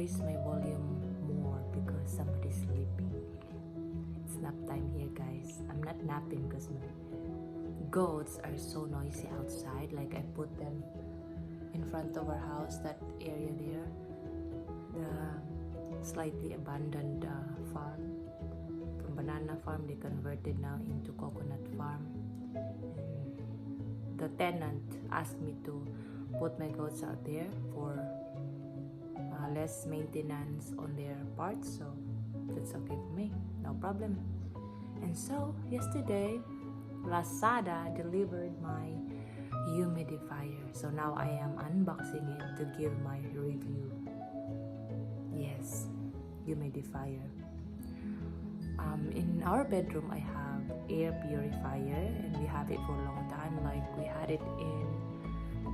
raise my volume more because somebody's sleeping. It's nap time here, guys. I'm not napping because my goats are so noisy outside. Like, I put them in front of our house, that area there, the slightly abandoned farm. From banana farm, they converted now into coconut farm. And the tenant asked me to put my goats out there for less maintenance on their parts, so that's okay for me, no problem. And so yesterday, Lazada delivered my humidifier, so now I am unboxing it to give my review. Yes, humidifier. In our bedroom, I have air purifier, and we have it for a long time. Like, we had it in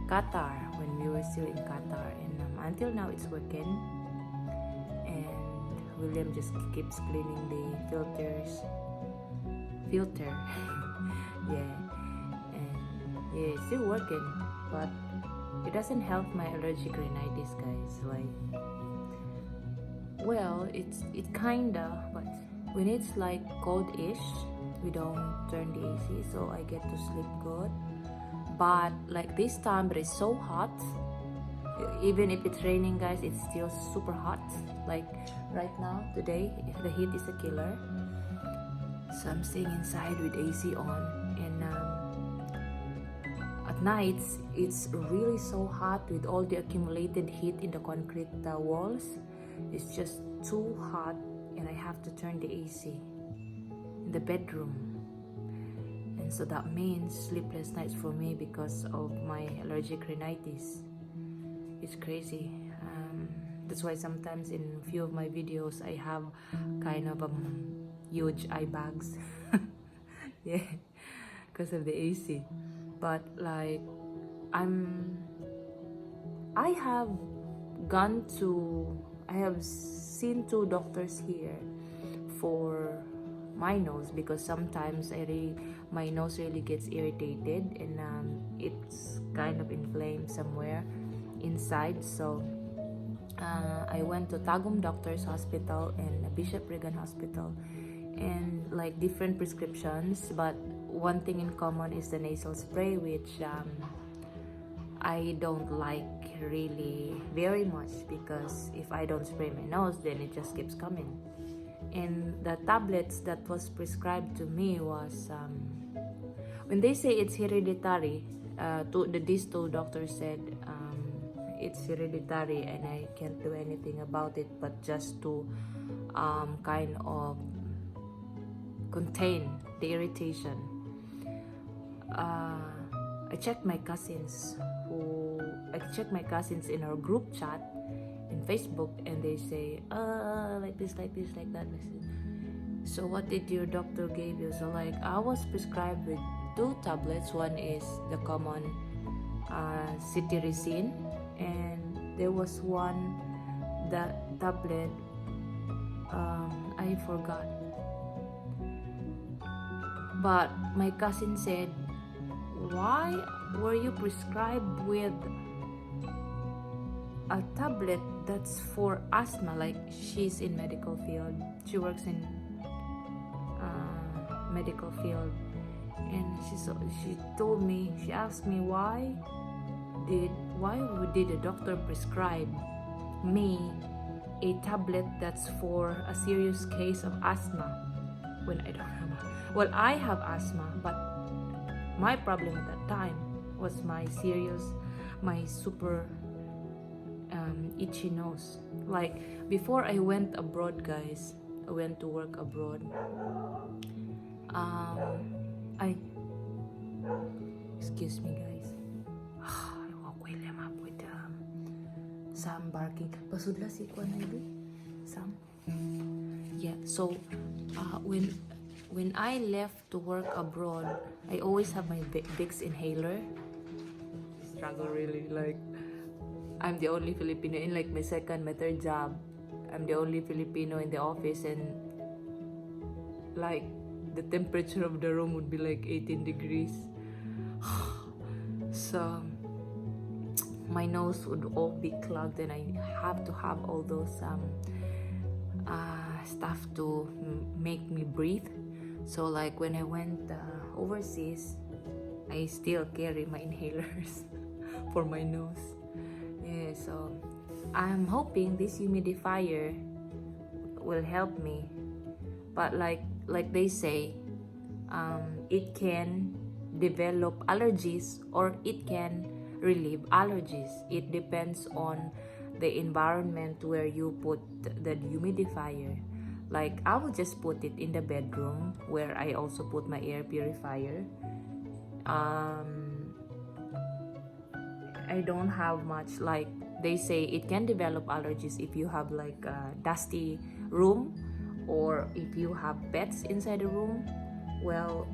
Qatar when we were still in Qatar, and until now it's working. And William just keeps cleaning the filter. Yeah, and yeah, it's still working, but it doesn't help my allergic rhinitis, guys. Like, well, it kinda, but when it's like cold-ish, we don't turn the AC, so I get to sleep good. But like this time, but it's so hot. Even if it's raining, guys, it's still super hot. Like right now, today, the heat is a killer. So I'm staying inside with AC on, and at nights it's really so hot with all the accumulated heat in the concrete walls. It's just too hot, and I have to turn the AC in the bedroom. And so that means sleepless nights for me because of my allergic rhinitis. It's crazy. That's why sometimes in a few of my videos I have kind of huge eye bags. Yeah, because of the AC. But like, I have seen 2 doctors here for my nose, because sometimes my nose really gets irritated, and it's kind of inflamed somewhere inside. So I went to Tagum Doctors Hospital and Bishop Regan Hospital, and like different prescriptions, but one thing in common is the nasal spray, which I don't like really very much, because if I don't spray my nose, then it just keeps coming. And the tablets that was prescribed to me was, when they say it's hereditary, these 2 doctors said it's hereditary, and I can't do anything about it, but just to kind of contain the irritation. I checked my cousins in our group chat in Facebook, and they say like this, like that. So what did your doctor give you? So like, I was prescribed with 2 tablets. One is the common cetirizine, and there was one tablet, I forgot, but my cousin said, why were you prescribed with a tablet that's for asthma? Like, she's in medical field, she works in medical field, and she told me, she asked me, why did the doctor prescribe me a tablet that's for a serious case of asthma when I don't have? Well, I have asthma, but my problem at that time was my super itchy nose. Like, before I went abroad, guys, I went to work abroad, excuse me, guys. I woke William up with Sam barking. Pasudla si Kwan na Sam. Yeah, so when I left to work abroad, I always have my Vicks inhaler. Struggle really, like, I'm the only Filipino in like my third job. I'm the only Filipino in the office, and like the temperature of the room would be like 18 degrees. So my nose would all be clogged, and I have to have all those stuff to make me breathe. So like when I went overseas, I still carry my inhalers for my nose. Yeah, so I'm hoping this humidifier will help me. But like they say, it can develop allergies or it can relieve allergies. It depends on the environment where you put the humidifier. Like I will just put it in the bedroom where I also put my air purifier. I don't have much, like they say it can develop allergies if you have like a dusty room or if you have pets inside the room. Well,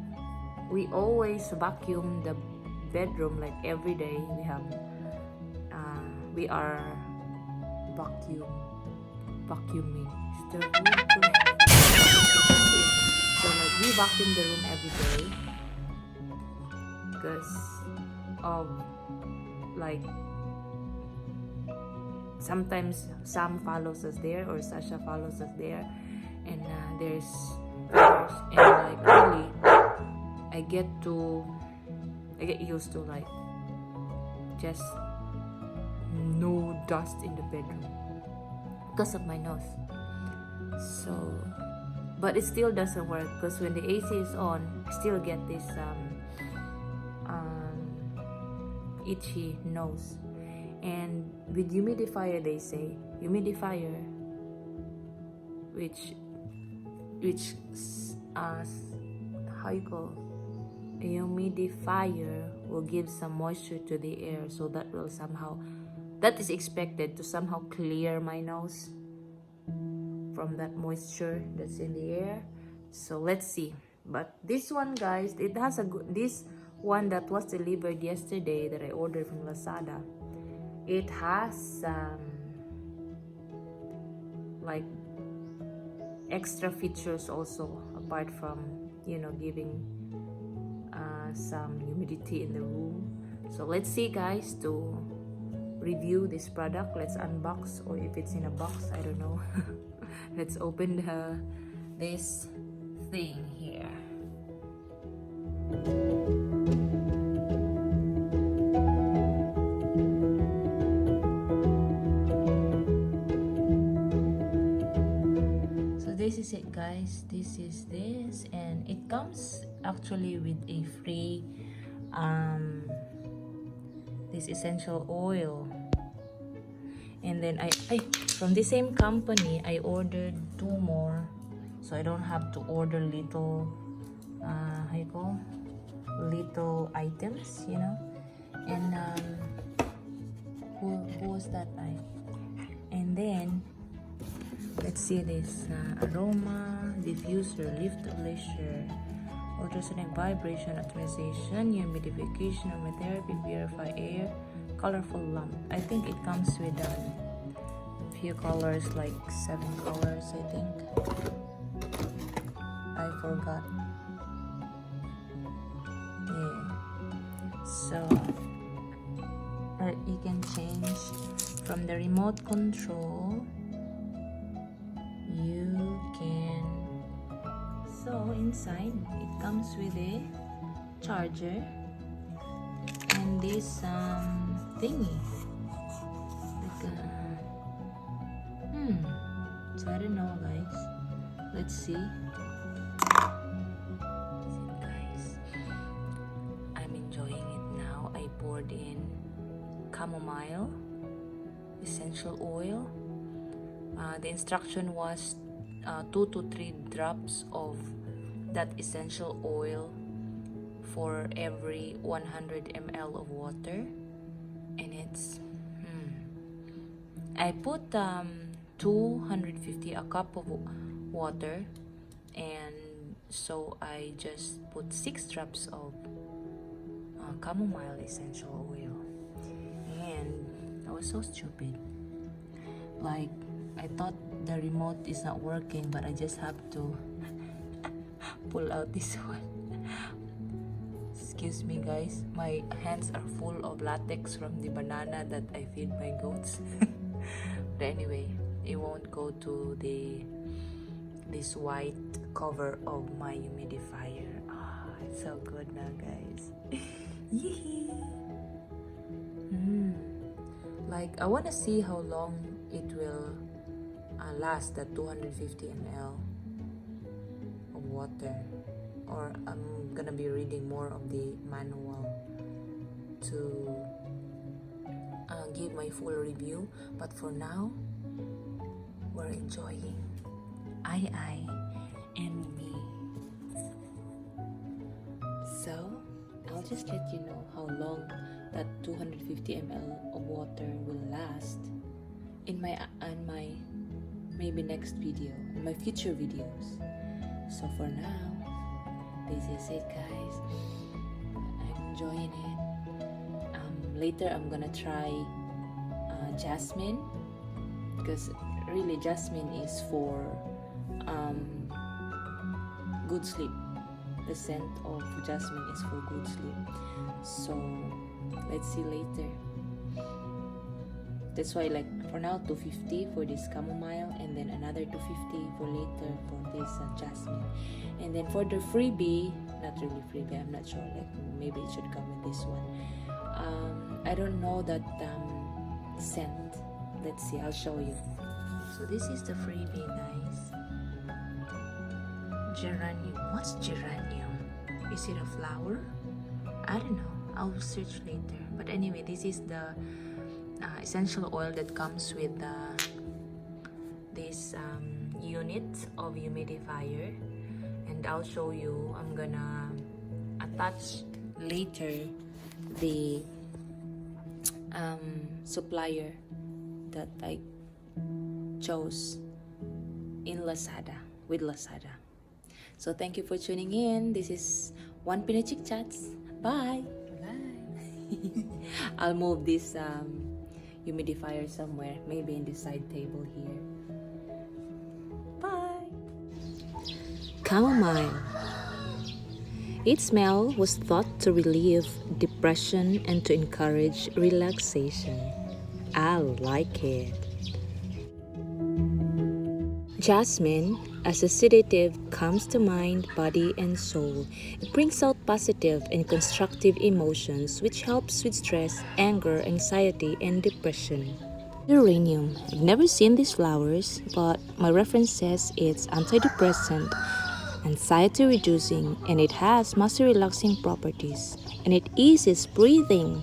we always vacuum the bedroom like every day. We are vacuuming. Is the room correct? So like we vacuum the room every day because of like sometimes Sam follows us there or Sasha follows us there, and there's and like really I get used to like just no dust in the bedroom because of my nose. So but it still doesn't work because when the AC is on, I still get this itchy nose. And with humidifier, they say humidifier, which how you call a humidifier will give some moisture to the air, so that is expected to somehow clear my nose from that moisture that's in the air. So let's see. But this one, guys, it has this one that was delivered yesterday that I ordered from Lazada. It has like extra features also, apart from giving some humidity in the room. So let's see, guys, to review this product. Let's unbox, or if it's in a box, I don't know. Let's open this thing here. This is it, guys. This is this, and it comes actually with a free this essential oil. And then I from the same company I ordered 2 more, so I don't have to order little how you call little items, and who was that and then let's see this aroma diffuser, lift leisure, ultrasonic vibration, atomization, humidification, aromatherapy, purify air, colorful lamp. I think it comes with a few colors, like 7 colors, I think. I forgot. Yeah. So you can change from the remote control. You can, so inside it comes with a charger and this thingy, like so I don't know, guys. Let's see. Guys, I'm enjoying it now. I poured in chamomile essential oil. The instruction was 2 to 3 drops of that essential oil for every 100 ml of water, and it's I put 250 a cup of water, and so I just put 6 drops of chamomile essential oil. And I was so stupid, like I thought the remote is not working, but I just have to pull out this one. excuse me guys, my hands are full of latex from the banana that I feed my goats. But anyway, it won't go to this white cover of my humidifier. It's so good now guys. Yee. Like I want to see how long it will last, that 250 ml of water, or I'm gonna be reading more of the manual to give my full review. But for now, we're enjoying I and me. So I'll just let you know how long that 250 ml of water will last in my maybe next video, in my future videos. So for now, this is it guys. I'm enjoying it. Later I'm gonna try jasmine, because really jasmine is for good sleep. The scent of jasmine is for good sleep. So let's see later. That's why, like, for now 250 for this chamomile, and then another 250 for later for this jasmine. And then for the freebie, not really freebie, I'm not sure, like maybe it should come with this one. I don't know that scent. Let's see, I'll show you. So this is the freebie guys. Geranium. What's geranium? Is it a flower? I don't know, I'll search later. But anyway, this is the essential oil that comes with this unit of humidifier, and I'll show you. I'm gonna attach later the supplier that I chose in Lazada, with Lazada. So thank you for tuning in. This is One Pinoy Chick Chats. Bye. Bye. I'll move this humidifier somewhere, maybe in the side table here. Bye. Chamomile. Its smell was thought to relieve depression and to encourage relaxation. I like it. Jasmine, as a sedative, calms the mind, body, and soul. It brings out positive and constructive emotions, which helps with stress, anger, anxiety, and depression. Geranium. I've never seen these flowers, but my reference says it's antidepressant, anxiety reducing, and it has muscle relaxing properties, and it eases breathing.